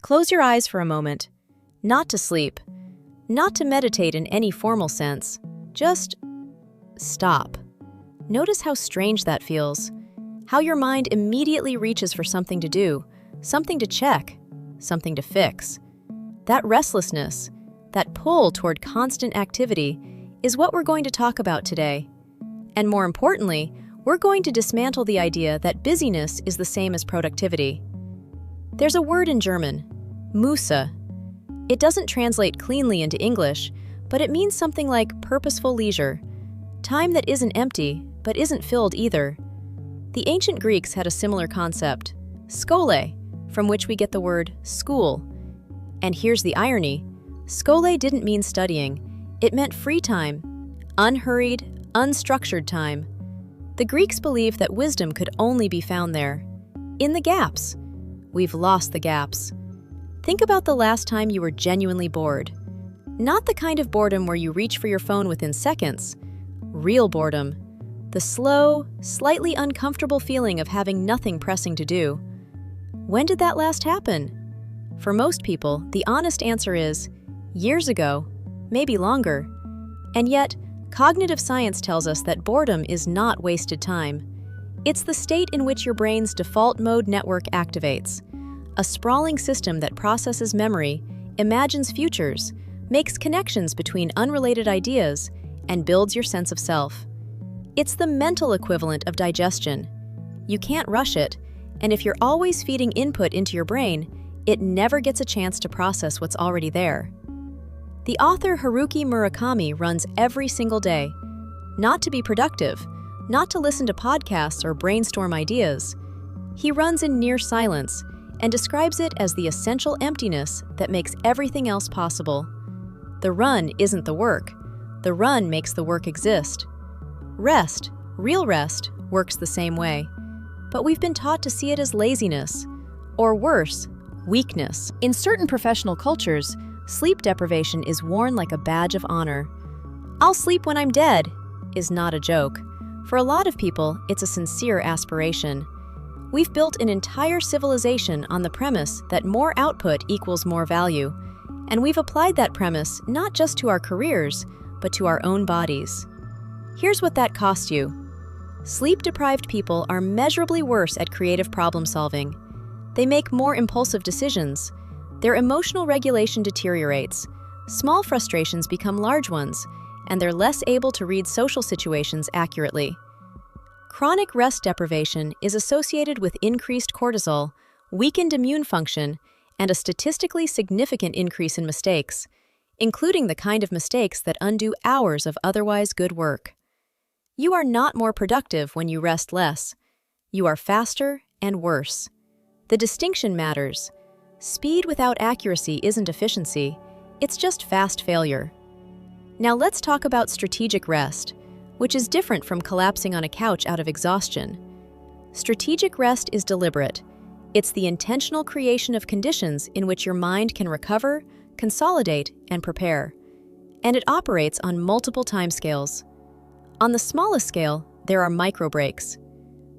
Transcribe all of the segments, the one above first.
Close your eyes for a moment. Not to sleep, not to meditate in any formal sense. Just stop. Notice how strange that feels. How your mind immediately reaches for something to do, something to check, something to fix. That restlessness, that pull toward constant activity, is what we're going to talk about today. And more importantly, we're going to dismantle the idea that busyness is the same as productivity. There's a word in German, Muße. It doesn't translate cleanly into English, but it means something like purposeful leisure, time that isn't empty, but isn't filled either. The ancient Greeks had a similar concept, skole, from which we get the word school. And here's the irony, skole didn't mean studying, it meant free time, unhurried, unstructured time. The Greeks believed that wisdom could only be found there, in the gaps. We've lost the gaps. Think about the last time you were genuinely bored. Not the kind of boredom where you reach for your phone within seconds. Real boredom. The slow, slightly uncomfortable feeling of having nothing pressing to do. When did that last happen? For most people, the honest answer is years ago, maybe longer. And yet, cognitive science tells us that boredom is not wasted time. It's the state in which your brain's default mode network activates. A sprawling system that processes memory, imagines futures, makes connections between unrelated ideas, and builds your sense of self. It's the mental equivalent of digestion. You can't rush it, and if you're always feeding input into your brain, it never gets a chance to process what's already there. The author Haruki Murakami runs every single day, not to be productive, not to listen to podcasts or brainstorm ideas. He runs in near silence and describes it as the essential emptiness that makes everything else possible. The run isn't the work. The run makes the work exist. Rest, real rest, works the same way. But we've been taught to see it as laziness, or worse, weakness. In certain professional cultures, sleep deprivation is worn like a badge of honor. "I'll sleep when I'm dead" is not a joke. For a lot of people, it's a sincere aspiration. We've built an entire civilization on the premise that more output equals more value, and we've applied that premise not just to our careers, but to our own bodies. Here's what that costs you. Sleep-deprived people are measurably worse at creative problem-solving. They make more impulsive decisions. Their emotional regulation deteriorates. Small frustrations become large ones, and they're less able to read social situations accurately. Chronic rest deprivation is associated with increased cortisol, weakened immune function, and a statistically significant increase in mistakes, including the kind of mistakes that undo hours of otherwise good work. You are not more productive when you rest less. You are faster and worse. The distinction matters. Speed without accuracy isn't efficiency, it's just fast failure. Now let's talk about strategic rest, which is different from collapsing on a couch out of exhaustion. Strategic rest is deliberate. It's the intentional creation of conditions in which your mind can recover, consolidate, and prepare. And it operates on multiple timescales. On the smallest scale, there are micro breaks.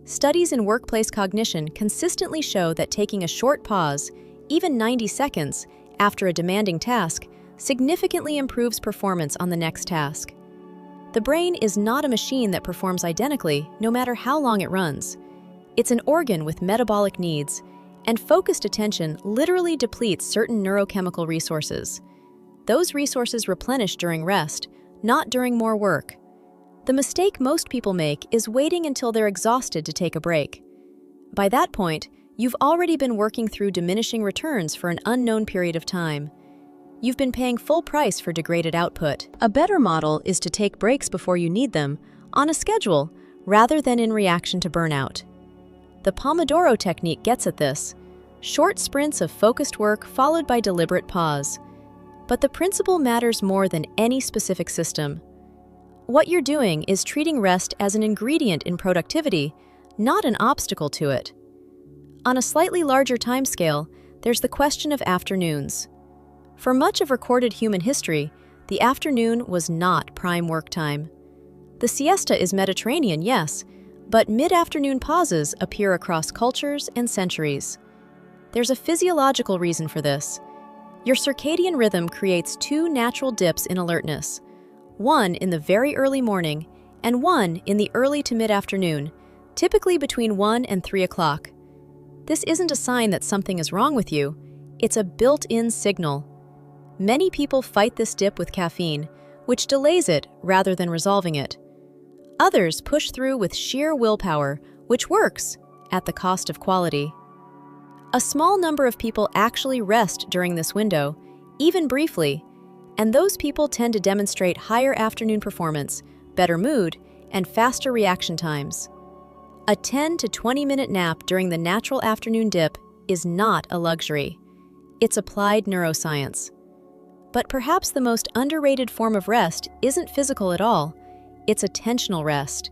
Studies in workplace cognition consistently show that taking a short pause, even 90 seconds, after a demanding task, significantly improves performance on the next task. The brain is not a machine that performs identically, no matter how long it runs. It's an organ with metabolic needs, and focused attention literally depletes certain neurochemical resources. Those resources replenish during rest, not during more work. The mistake most people make is waiting until they're exhausted to take a break. By that point, you've already been working through diminishing returns for an unknown period of time. You've been paying full price for degraded output. A better model is to take breaks before you need them, on a schedule, rather than in reaction to burnout. The Pomodoro technique gets at this. Short sprints of focused work followed by deliberate pause. But the principle matters more than any specific system. What you're doing is treating rest as an ingredient in productivity, not an obstacle to it. On a slightly larger timescale, there's the question of afternoons. For much of recorded human history, the afternoon was not prime work time. The siesta is Mediterranean, yes, but mid-afternoon pauses appear across cultures and centuries. There's a physiological reason for this. Your circadian rhythm creates two natural dips in alertness, one in the very early morning and one in the early to mid-afternoon, typically between 1 and 3 o'clock. This isn't a sign that something is wrong with you, it's a built-in signal. Many people fight this dip with caffeine, which delays it rather than resolving it. Others push through with sheer willpower, which works, at the cost of quality. A small number of people actually rest during this window, even briefly, and those people tend to demonstrate higher afternoon performance, better mood, and faster reaction times. A 10 to 20-minute nap during the natural afternoon dip is not a luxury. It's applied neuroscience. But perhaps the most underrated form of rest isn't physical at all, it's attentional rest.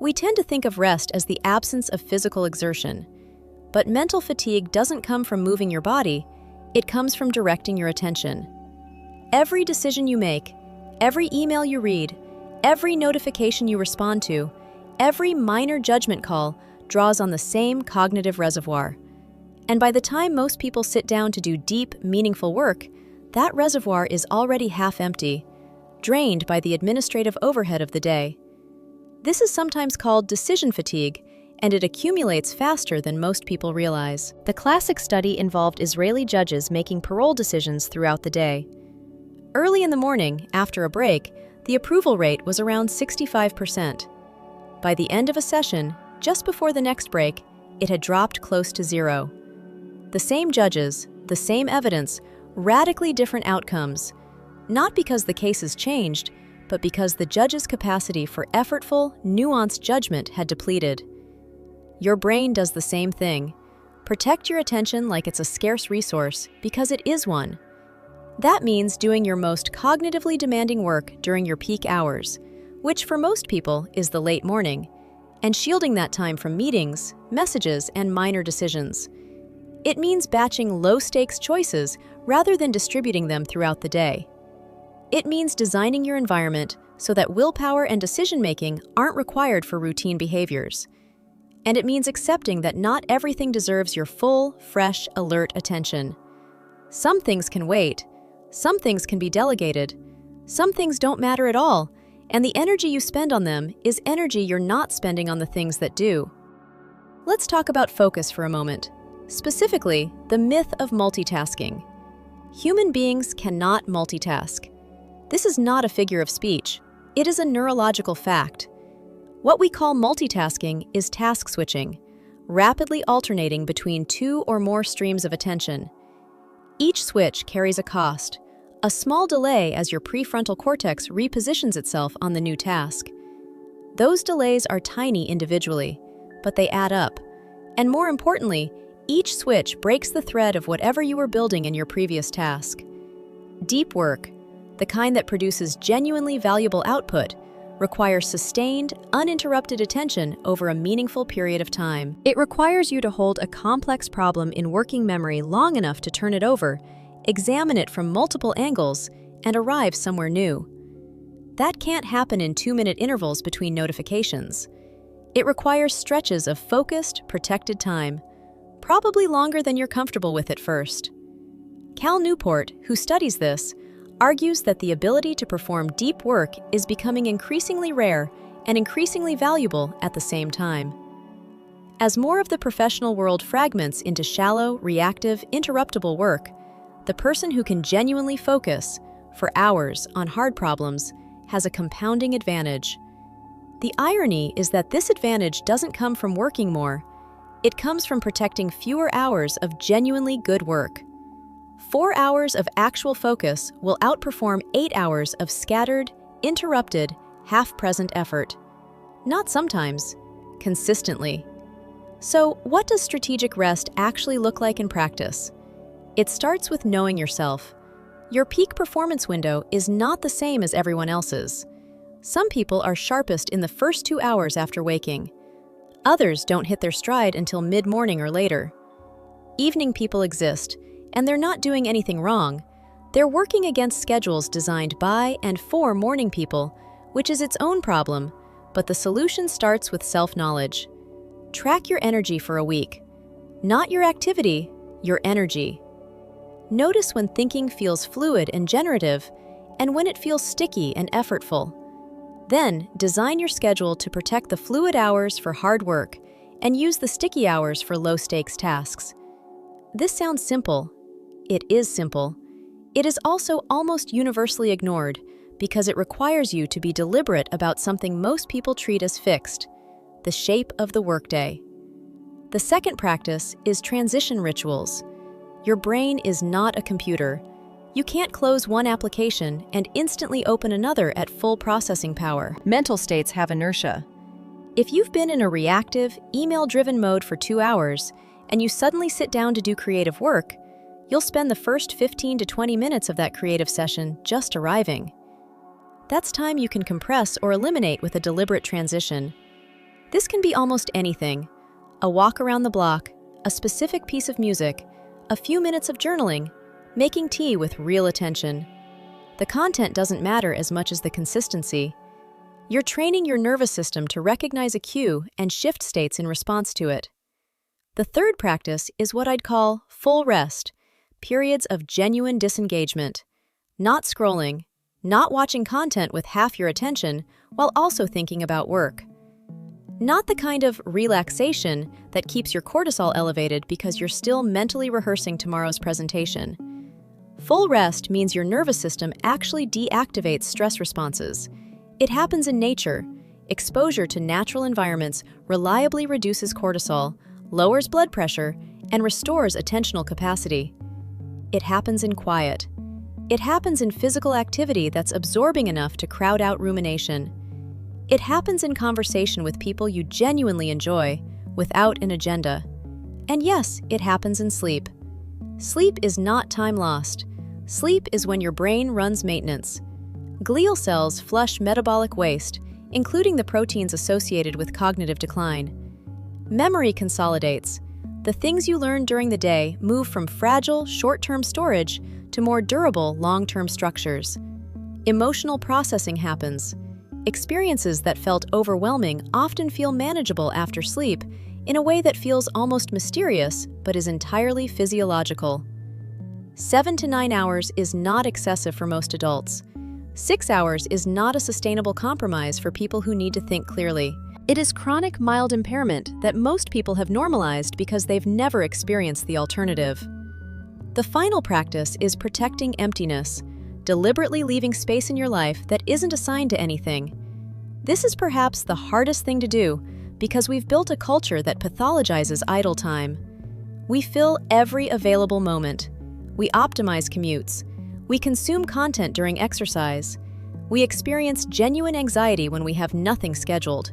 We tend to think of rest as the absence of physical exertion. But mental fatigue doesn't come from moving your body, it comes from directing your attention. Every decision you make, every email you read, every notification you respond to, every minor judgment call draws on the same cognitive reservoir. And by the time most people sit down to do deep, meaningful work, that reservoir is already half empty, drained by the administrative overhead of the day. This is sometimes called decision fatigue, and it accumulates faster than most people realize. The classic study involved Israeli judges making parole decisions throughout the day. Early in the morning, after a break, the approval rate was around 65%. By the end of a session, just before the next break, it had dropped close to zero. The same judges, the same evidence, radically different outcomes, not because the cases changed, but because the judge's capacity for effortful, nuanced judgment had depleted. Your brain does the same thing. Protect your attention like it's a scarce resource, because it is one. That means doing your most cognitively demanding work during your peak hours, which for most people is the late morning, and shielding that time from meetings, messages, and minor decisions. It means batching low-stakes choices rather than distributing them throughout the day. It means designing your environment so that willpower and decision-making aren't required for routine behaviors. And it means accepting that not everything deserves your full, fresh, alert attention. Some things can wait, some things can be delegated, some things don't matter at all, and the energy you spend on them is energy you're not spending on the things that do. Let's talk about focus for a moment. Specifically, the myth of multitasking. Human beings cannot multitask. This is not a figure of speech. It is a neurological fact. What we call multitasking is task switching, rapidly alternating between two or more streams of attention. Each switch carries a cost, a small delay as your prefrontal cortex repositions itself on the new task. Those delays are tiny individually, but they add up. And more importantly, each switch breaks the thread of whatever you were building in your previous task. Deep work, the kind that produces genuinely valuable output, requires sustained, uninterrupted attention over a meaningful period of time. It requires you to hold a complex problem in working memory long enough to turn it over, examine it from multiple angles, and arrive somewhere new. That can't happen in 2-minute intervals between notifications. It requires stretches of focused, protected time, probably longer than you're comfortable with at first. Cal Newport, who studies this, argues that the ability to perform deep work is becoming increasingly rare and increasingly valuable at the same time. As more of the professional world fragments into shallow, reactive, interruptible work, the person who can genuinely focus for hours on hard problems has a compounding advantage. The irony is that this advantage doesn't come from working more. It comes from protecting fewer hours of genuinely good work. 4 hours of actual focus will outperform 8 hours of scattered, interrupted, half-present effort. Not sometimes, consistently. So, what does strategic rest actually look like in practice? It starts with knowing yourself. Your peak performance window is not the same as everyone else's. Some people are sharpest in the first 2 hours after waking. Others don't hit their stride until mid-morning or later. Evening people exist, and they're not doing anything wrong. They're working against schedules designed by and for morning people, which is its own problem, but the solution starts with self-knowledge. Track your energy for a week. Not your activity, your energy. Notice when thinking feels fluid and generative, and when it feels sticky and effortful. Then, design your schedule to protect the fluid hours for hard work and use the sticky hours for low-stakes tasks. This sounds simple. It is simple. It is also almost universally ignored because it requires you to be deliberate about something most people treat as fixed: the shape of the workday. The second practice is transition rituals. Your brain is not a computer. You can't close one application and instantly open another at full processing power. Mental states have inertia. If you've been in a reactive, email-driven mode for 2 hours and you suddenly sit down to do creative work, you'll spend the first 15 to 20 minutes of that creative session just arriving. That's time you can compress or eliminate with a deliberate transition. This can be almost anything: a walk around the block, a specific piece of music, a few minutes of journaling, making tea with real attention. The content doesn't matter as much as the consistency. You're training your nervous system to recognize a cue and shift states in response to it. The third practice is what I'd call full rest, periods of genuine disengagement. Not scrolling, not watching content with half your attention while also thinking about work. Not the kind of relaxation that keeps your cortisol elevated because you're still mentally rehearsing tomorrow's presentation. Full rest means your nervous system actually deactivates stress responses. It happens in nature. Exposure to natural environments reliably reduces cortisol, lowers blood pressure, and restores attentional capacity. It happens in quiet. It happens in physical activity that's absorbing enough to crowd out rumination. It happens in conversation with people you genuinely enjoy, without an agenda. And yes, it happens in sleep. Sleep is not time lost. Sleep is when your brain runs maintenance. Glial cells flush metabolic waste, including the proteins associated with cognitive decline. Memory consolidates. The things you learn during the day move from fragile, short-term storage to more durable, long-term structures. Emotional processing happens. Experiences that felt overwhelming often feel manageable after sleep in a way that feels almost mysterious but is entirely physiological. 7 to 9 hours is not excessive for most adults. 6 hours is not a sustainable compromise for people who need to think clearly. It is chronic mild impairment that most people have normalized because they've never experienced the alternative. The final practice is protecting emptiness, deliberately leaving space in your life that isn't assigned to anything. This is perhaps the hardest thing to do because we've built a culture that pathologizes idle time. We fill every available moment. We optimize commutes. We consume content during exercise. We experience genuine anxiety when we have nothing scheduled.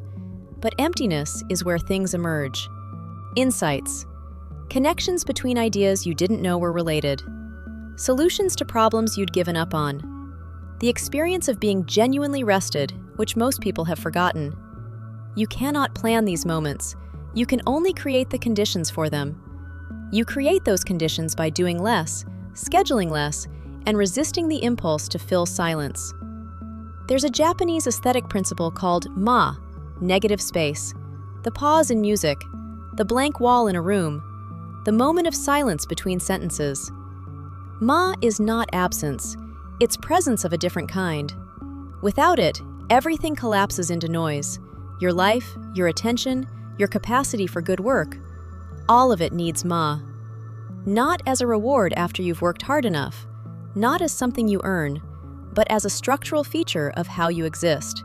But emptiness is where things emerge. Insights. Connections between ideas you didn't know were related. Solutions to problems you'd given up on. The experience of being genuinely rested, which most people have forgotten. You cannot plan these moments. You can only create the conditions for them. You create those conditions by doing less, scheduling less, and resisting the impulse to fill silence. There's a Japanese aesthetic principle called ma, negative space, the pause in music, the blank wall in a room, the moment of silence between sentences. Ma is not absence, it's presence of a different kind. Without it, everything collapses into noise. Your life, your attention, your capacity for good work, all of it needs ma. Not as a reward after you've worked hard enough, not as something you earn, but as a structural feature of how you exist.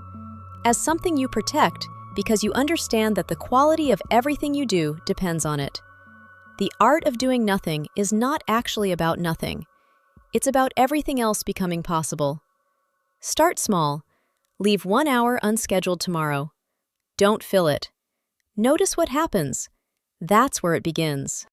As something you protect because you understand that the quality of everything you do depends on it. The art of doing nothing is not actually about nothing. It's about everything else becoming possible. Start small. Leave 1 hour unscheduled tomorrow. Don't fill it. Notice what happens. That's where it begins.